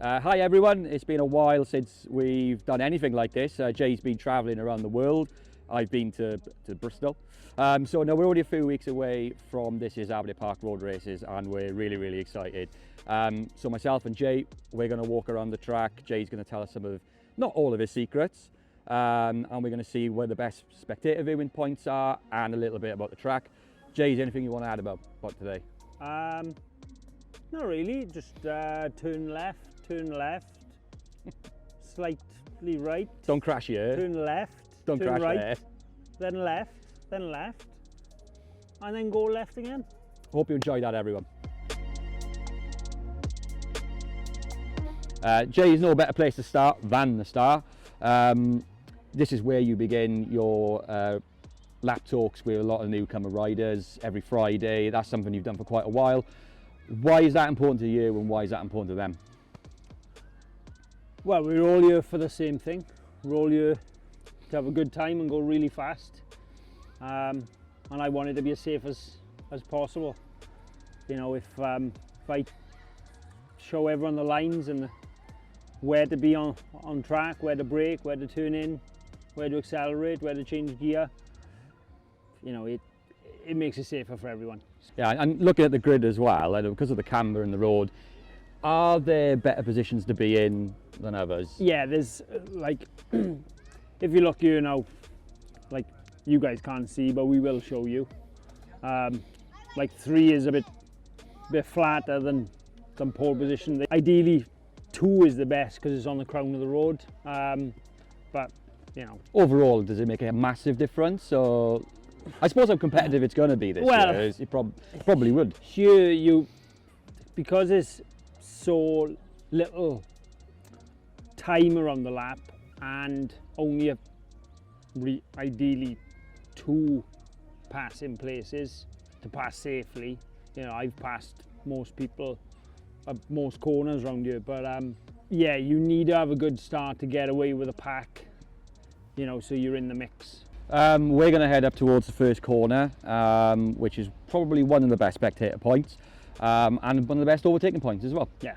Hi everyone, it's been a while since we've done anything like this. Jay's been travelling around the world. I've been to Bristol. So now we're only a few weeks away from this year's Aberdare Park Road Races and we're really excited. So myself and Jay, we're going to walk around the track. Jay's going to tell us some of, not all of his secrets, and we're going to see where the best spectator viewing points are and a little bit about the track. Jay, is there anything you want to add about today? Not really, just turn left, slightly right. Don't crash here. Turn left, Don't turn crash right, there. then left, and then go left again. Hope you enjoyed that, everyone. Jay is no better place to start than the start. This is where you begin your lap talks with a lot of newcomer riders every Friday. That's something you've done for quite a while. Why is that important to you and why is that important to them? Well, we're all here for the same thing. We're all here to have a good time and go really fast. And I want it to be as safe as possible. You know, if I show everyone the lines and where to be on track, where to brake, where to turn in, where to accelerate, where to change gear, you know, it makes it safer for everyone. Yeah, and looking at the grid as well, because of the camber in the road, are there better positions to be in than others? Yeah, there's like, if you look here now, like you guys can't see, but we will show you. Like 3 is a bit flatter than pole position. Ideally, 2 is the best because it's on the crown of the road. But you know, overall, does it make a massive difference? So I suppose how competitive it's going to be this year. It probably would. Here, because there's so little time around the lap and only ideally 2 passing places to pass safely. You know, I've passed most people at most corners around here, but yeah, you need to have a good start to get away with a pack. You know, so you're in the mix. We're going to head up towards the first corner, which is probably one of the best spectator points and one of the best overtaking points as well. Yeah.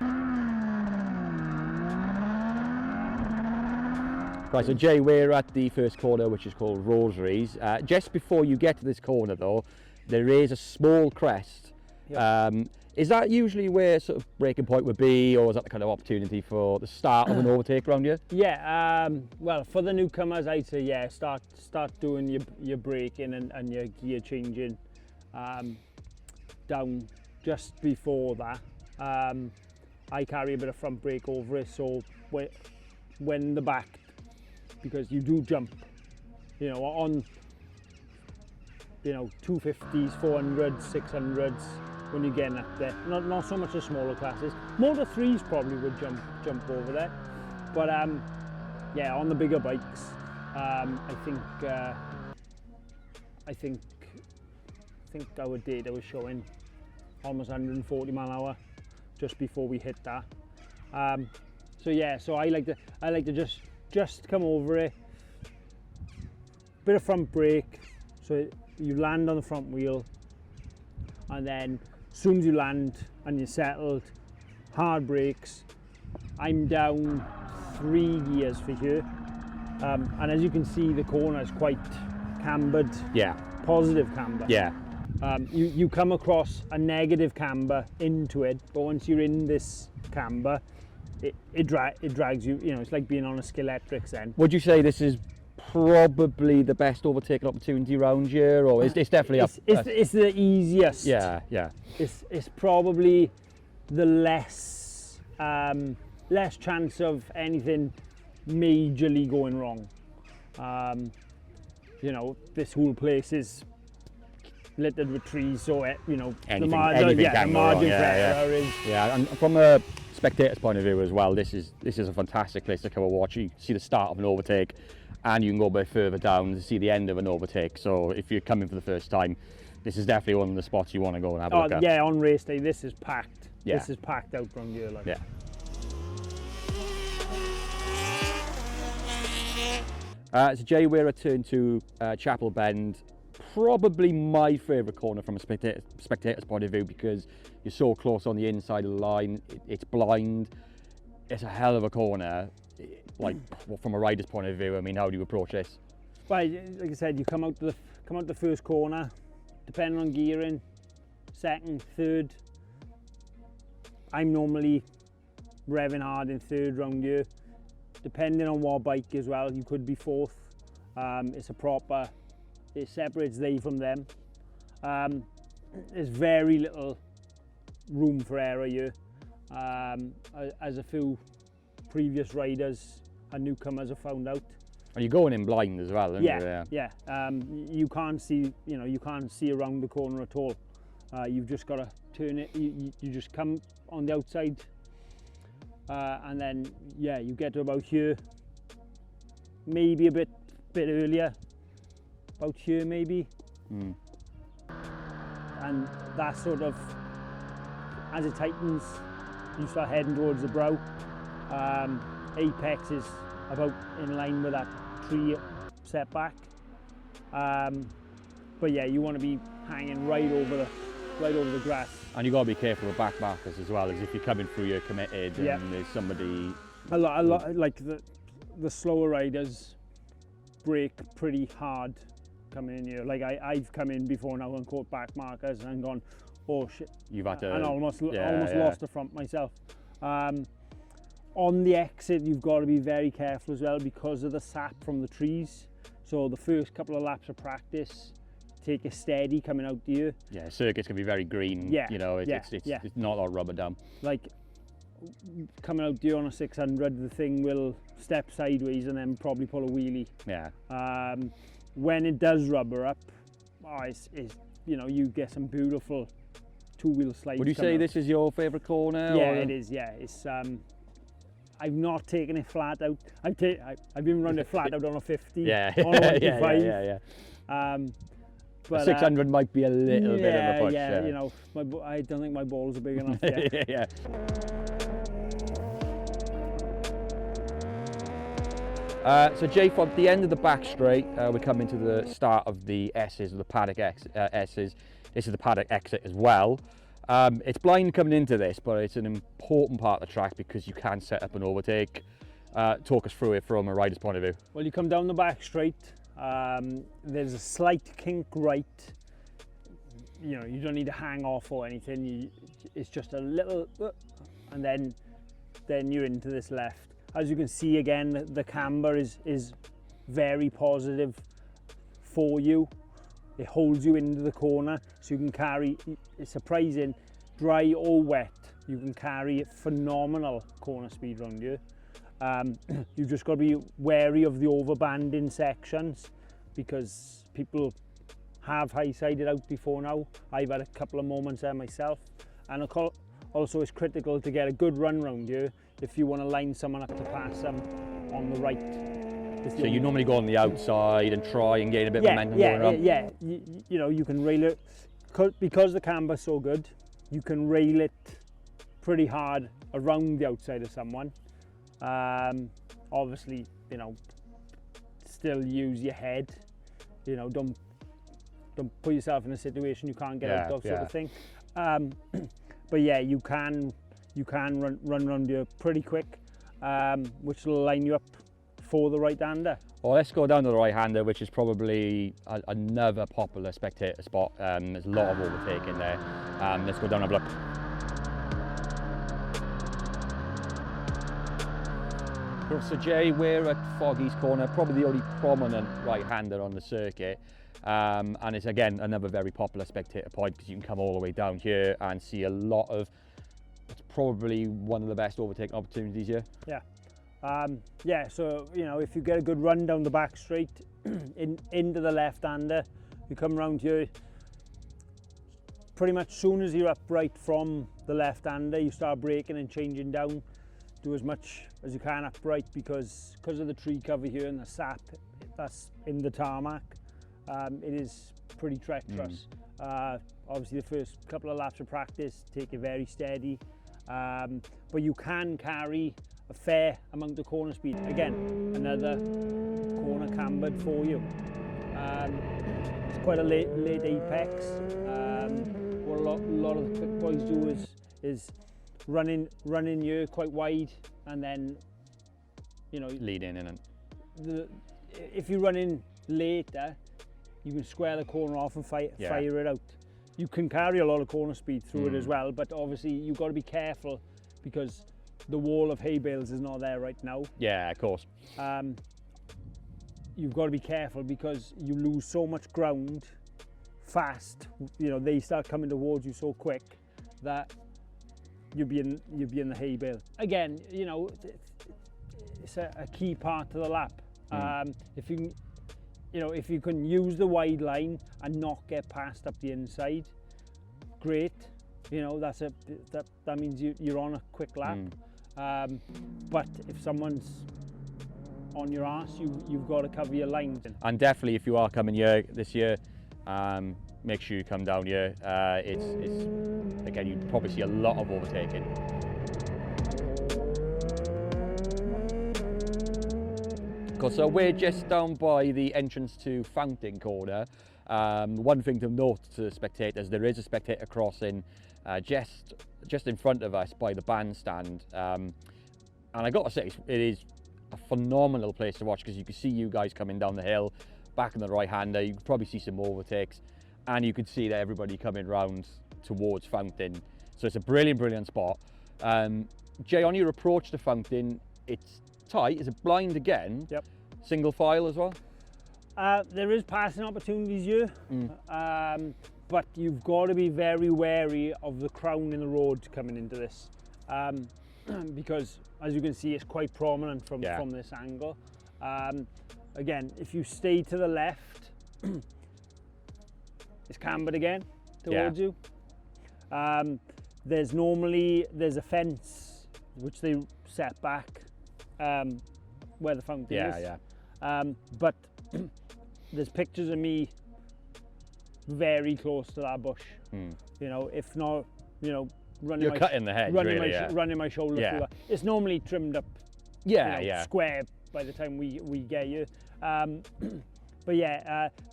Right, so Jay, we're at the first corner, which is called Rosaries. Just before you get to this corner though, there is a small crest. Yep. Is that usually where sort of braking point would be, or is that the kind of opportunity for the start of an overtake around here? Yeah, well, for the newcomers, I'd say, yeah, start doing your braking and your gear changing down just before that. I carry a bit of front brake over it, so when the back, because you do jump, you know, on, you know, 250s, 400s, 600s, when you're getting up there. Not so much the smaller classes. Motor 3s probably would jump over there, but yeah, on the bigger bikes, I think our data was showing almost 140 mile an hour just before we hit that. So yeah, so I like to just come over it, bit of front brake, so you land on the front wheel, and then as soon as you land and you're settled, hard brakes. I'm down 3 gears for here, and as you can see, the corner is quite cambered. Yeah. Positive camber. Yeah. You come across a negative camber into it, but once you're in this camber, it drags you. You know, it's like being on a Skeletrix then. Would you say this is probably the best overtaking opportunity around here, or it's definitely it's the easiest? Yeah. It's probably the less chance of anything majorly going wrong. You know, this whole place is littered with trees, so you know, the margin is. Yeah, and from a spectator's point of view as well, this is a fantastic place to come and watch. You see the start of an overtake, and you can go a bit further down to see the end of an overtake. So if you're coming for the first time, this is definitely one of the spots you want to go and have a look at. Yeah, on race day, this is packed. Yeah. This is packed out from here. Like. Yeah. So Jay, we're returned to Chapel Bend. Probably my favourite corner from a spectator's point of view because you're so close on the inside of the line. It's blind. it's a hell of a corner. Like, well, from a rider's point of view, I mean, how do you approach this? Well, like I said, you come out the first corner, depending on gearing, second, third. I'm normally revving hard in third round here, depending on what bike as well. You could be fourth. It separates they from them. There's very little room for error here. As a few previous riders and newcomers have found out. And you're going in blind as well, aren't you? Yeah. You can't see, you can't see around the corner at all. You've just got to turn it. You just come on the outside, and then you get to about here, maybe a bit earlier, about here maybe. And that sort of, as it tightens, you start heading towards the brow. Apex is about in line with that tree setback. But yeah, you want to be hanging right over the grass. And you've got to be careful with back markers as well, as if you're coming through, you're committed, and there's somebody. A lot like the slower riders brake pretty hard coming in here. Like I've come in before now and caught back markers and gone, oh shit. You've had to. And almost lost the front myself. On the exit, you've got to be very careful as well because of the sap from the trees. So the first couple of laps of practice, take it steady coming out here. Yeah, circuits can be very green. Yeah, it's not a lot of rubber down. Like coming out here on a 600, the thing will step sideways and then probably pull a wheelie. Yeah. When it does rubber up, you get some beautiful two-wheel slides. Would you say this is your favourite corner? Yeah, it is. Yeah, it's. I've not taken it flat out. I've been running it flat out on a 50. Yeah. On a 125. Yeah. But 600 might be a little bit of a push. Yeah. I don't think my balls are big enough yet. Yeah. So Jay, from the end of the back straight, we're coming to the start of the S's, or the Paddock S's. This is the Paddock Exit as well. It's blind coming into this, but it's an important part of the track because you can set up an overtake. Talk us through it from a rider's point of view. Well, you come down the back straight. There's a slight kink right. You don't need to hang off or anything. It's just a little, and then you're into this left. As you can see again, the camber is very positive for you. It holds you into the corner, so you can carry, it's surprising, dry or wet, you can carry phenomenal corner speed around you. You've just got to be wary of the overbanding sections because people have high-sided out before now. I've had a couple of moments there myself, and also it's critical to get a good run round you if you want to line someone up to pass them on the right. So you normally go on the outside and try and gain a bit of momentum going around? Yeah. You can rail it, because the camber's so good, you can rail it pretty hard around the outside of someone. Obviously, still use your head. Don't put yourself in a situation you can't get out of, sort of thing. But yeah, you can run around you pretty quick, which will line you up for the right-hander. Well, let's go down to the right-hander, which is probably another popular spectator spot. There's a lot of overtaking there. Let's go down and have a look. So Jay, we're at Foggy's Corner, probably the only prominent right-hander on the circuit. And it's again another very popular spectator point because you can come all the way down here and see a lot of, it's probably one of the best overtaking opportunities here. Yeah. So if you get a good run down the back straight into the left-hander, you come around here, pretty much soon as you're upright from the left-hander, you start braking and changing down. Do as much as you can upright because of the tree cover here and the sap that's in the tarmac. It is pretty treacherous. Obviously the first couple of laps of practice, take it very steady, but you can carry a fair amount of corner speed. Again, another corner cambered for you. It's quite a late apex. What a lot of the quick boys do is running here quite wide, and then, you know, lead in and if you run in later, you can square the corner off and fire it out. You can carry a lot of corner speed through it as well, but obviously you've got to be careful because the wall of hay bales is not there right now. Yeah, of course. You've got to be careful because you lose so much ground fast. You know, they start coming towards you so quick that you'll be in the hay bale. Again, you know, it's a key part to the lap. If you can use the wide line and not get past up the inside, great. You know, that means you're on a quick lap. But if someone's on your arse, you've got to cover your lines. And definitely, if you are coming here this year, make sure you come down here. It's again, you probably see a lot of overtaking. So we're just down by the entrance to Fountain Corner. One thing to note to spectators, there is a spectator crossing just in front of us by the bandstand. And I got to say, it is a phenomenal place to watch because you can see you guys coming down the hill, back in the right-hander. You can probably see some overtakes, and you can see that everybody coming round towards Fountain. So it's a brilliant, brilliant spot. Jay, on your approach to Fountain, it's tight. Is it blind again? Yep. Single file as well? There is passing opportunities here, but you've got to be very wary of the crown in the road coming into this, because as you can see, it's quite prominent from this angle. Again, if you stay to the left, it's cambered again towards you. There's a fence which they set back where the fountain is. But there's pictures of me very close to that bush. You know, if not, you know, running my shoulder through that. It's normally trimmed up, square by the time we get you. But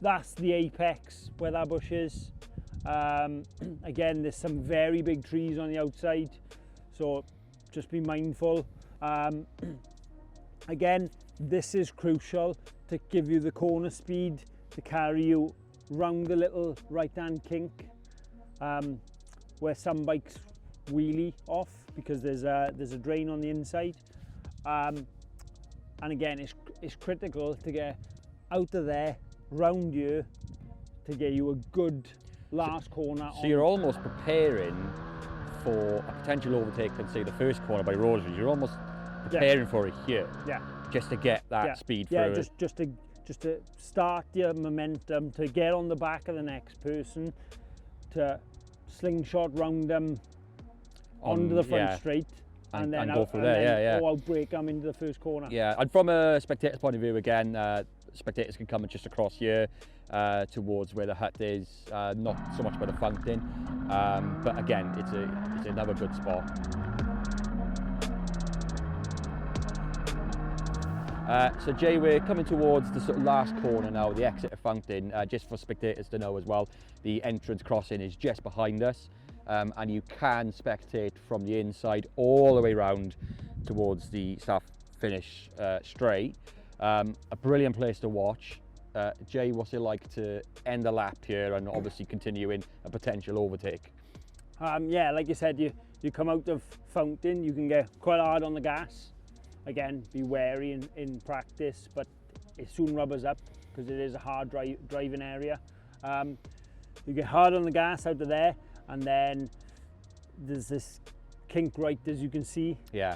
that's the apex where that bush is. Again, there's some very big trees on the outside, so just be mindful. Again, this is crucial to give you the corner speed to carry you round the little right-hand kink where some bikes wheelie off because there's a drain on the inside. And again, it's critical to get out of there, round you, to get you a good last corner. So you're almost preparing for a potential overtake in, say, the first corner by Rosaries. You're almost preparing for it here. Yeah. Just to get that speed through. Yeah, just to start your momentum, to get on the back of the next person, to slingshot round them onto the front straight, and then go through there. Or outbrake them into the first corner. Yeah, and from a spectator's point of view, again, spectators can come just across here towards where the hut is, not so much by the fountain, but again, it's another good spot. So Jay, we're coming towards the sort of last corner now, the exit of Fountain. Just for spectators to know as well, the entrance crossing is just behind us, and you can spectate from the inside all the way round towards the start finish straight. A brilliant place to watch. Jay, what's it like to end the lap here and obviously continue in a potential overtake? Yeah, like you said, you come out of Fountain, you can get quite hard on the gas. Again, be wary in practice, but it soon rubbers up because it is a hard driving area. You get hard on the gas out of there, and then there's this kink right, as you can see. Yeah.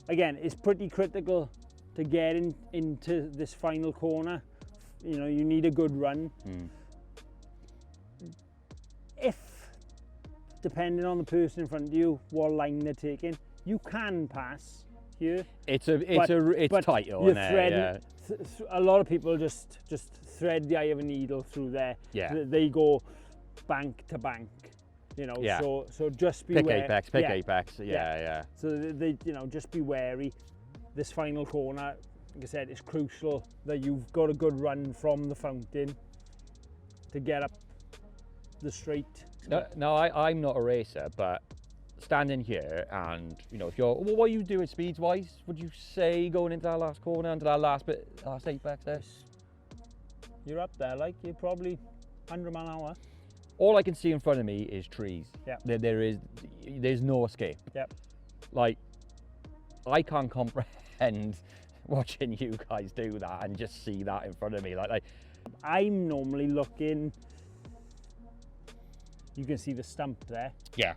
Again, it's pretty critical to get into this final corner. You know, you need a good run. If, depending on the person in front of you, what line they're taking, you can pass here. It's tight, isn't it? A lot of people just thread the eye of a needle through there. Yeah. They go bank to bank, you know. Yeah. So just be pick apex. Yeah. So they just be wary. This final corner, like I said, it's crucial that you've got a good run from the fountain to get up the straight. No, I'm not a racer, but standing here, and if you're, well, what are you doing speeds-wise? Would you say going into that last corner, into that last apex there? You're up there, like you're probably 100 mile an hour. All I can see in front of me is trees. Yeah. There's no escape. Yep. Like, I can't comprehend watching you guys do that and just see that in front of me. Like I'm normally looking. You can see the stump there. Yeah.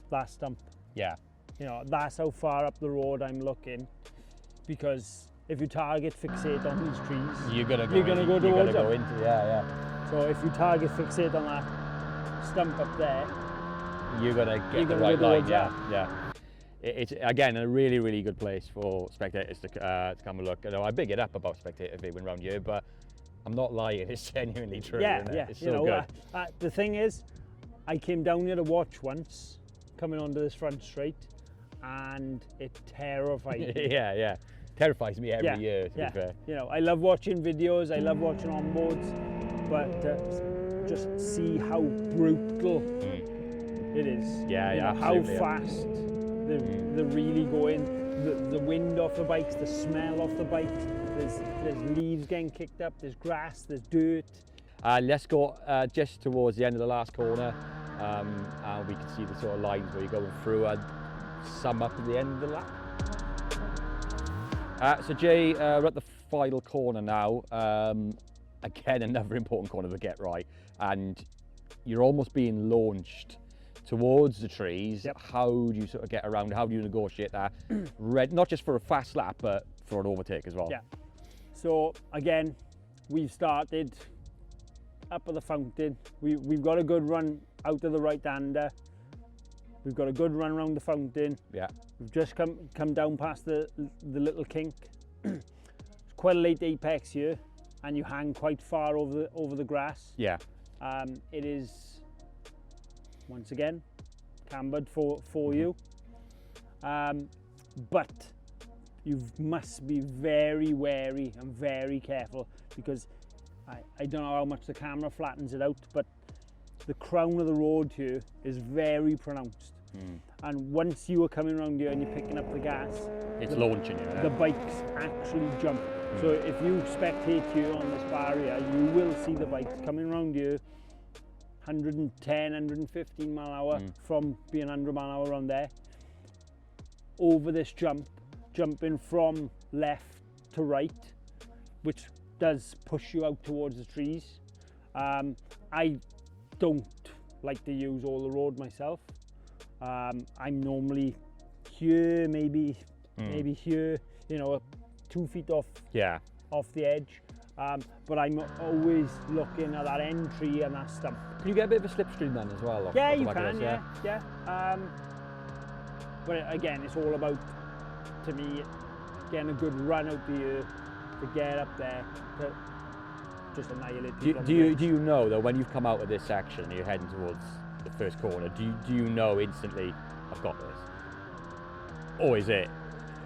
That stump. Yeah. That's how far up the road I'm looking, because if you target fixate on these trees, you're gonna go into yeah. So if you target fixate on that stump up there, you're gonna get the right line. Yeah. It's again a really, really good place for spectators to come and look. I big it up about spectator viewing around here, but I'm not lying. It's genuinely true. Yeah, isn't it? yeah. It's so good. The thing is, I came down here to watch once, coming onto this front straight, and it terrified me. yeah. Terrifies me every year, to be fair. I love watching videos, I love watching onboards, but just see how brutal it is. Yeah, how absolutely. fast they're really going. The wind off the bikes, the smell off the bikes. There's leaves getting kicked up, there's grass, there's dirt. Let's go just towards the end of the last corner, and we can see the sort of lines where you're going through and sum up at the end of the lap. So Jay, we're at the final corner now. Again, another important corner to get right, and you're almost being launched towards the trees. Yep. How do you sort of get around? How do you negotiate that? Not just for a fast lap, but for an overtake as well. Yeah. So again, we've started up at the fountain. We've got a good run out of the right-hander. We've got a good run around the fountain. Yeah. We've just come down past the little kink. It's quite a late apex here, and you hang quite far over the grass. Yeah. It is, once again, cambered for you. But you must be very wary and very careful, because I don't know how much the camera flattens it out, but the crown of the road here is very pronounced. And once you are coming around here and you're picking up the gas, it's launching you. The bikes actually jump. So if you spectate here on this barrier, you will see the bikes coming around here 110, 115 mile an hour from being 100 mile an hour around there, over this jumping from left to right, which does push you out towards the trees. I don't like to use all the road myself. I'm normally here, maybe here, 2 feet off the edge. But I'm always looking at that end tree and that stump. Can you get a bit of a slipstream then as well? Yeah, you can, yeah. But again, it's all about, to me, getting a good run out the earth to get up there to just annihilate people. Do you know though, when you've come out of this section and you're heading towards the first corner, do you know instantly, I've got this? Or is it?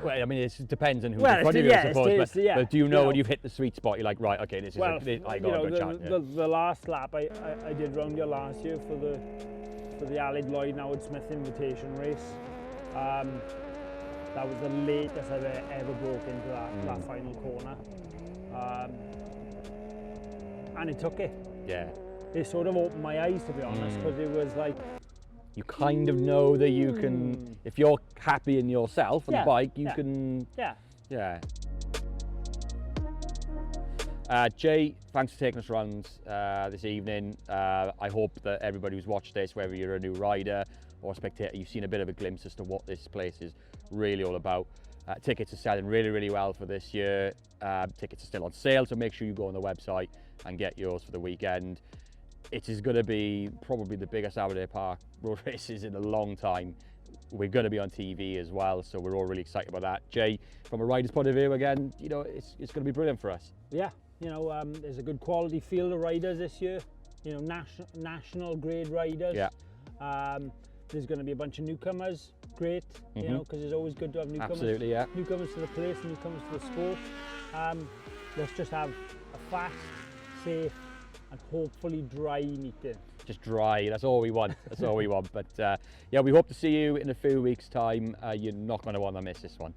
Well, I mean, it depends on who's in front of you, I suppose. But do you know when you've hit the sweet spot, you're like, right, okay, this is I got a good chance. The last lap I did round here last year for the Allied Lloyd and Howard Smith invitation race. That was the latest I've ever broke into that final corner. And it took it. Yeah. It sort of opened my eyes, to be honest, because it was like, you kind of know that you can, if you're happy in yourself on the bike, you can. Yeah. Jay, thanks for taking us around this evening. I hope that everybody who's watched this, whether you're a new rider or a spectator, you've seen a bit of a glimpse as to what this place is really all about. Tickets are selling really, really well for this year. Tickets are still on sale, so make sure you go on the website and get yours for the weekend. It is going to be probably the biggest Aberdare Park road races in a long time. We're going to be on TV as well, so we're all really excited about that. Jay, from a rider's point of view, again, it's going to be brilliant for us. Yeah, there's a good quality field of riders this year. National grade riders. Yeah. There's going to be a bunch of newcomers. Great, because it's always good to have newcomers. Absolutely, yeah. Newcomers to the place, newcomers to the sport. Let's just have a fast, safe, and hopefully dry meeting. just dry. That's all we want. That's all we want. But yeah, we hope to see you in a few weeks' time. You're not going to want to miss this one.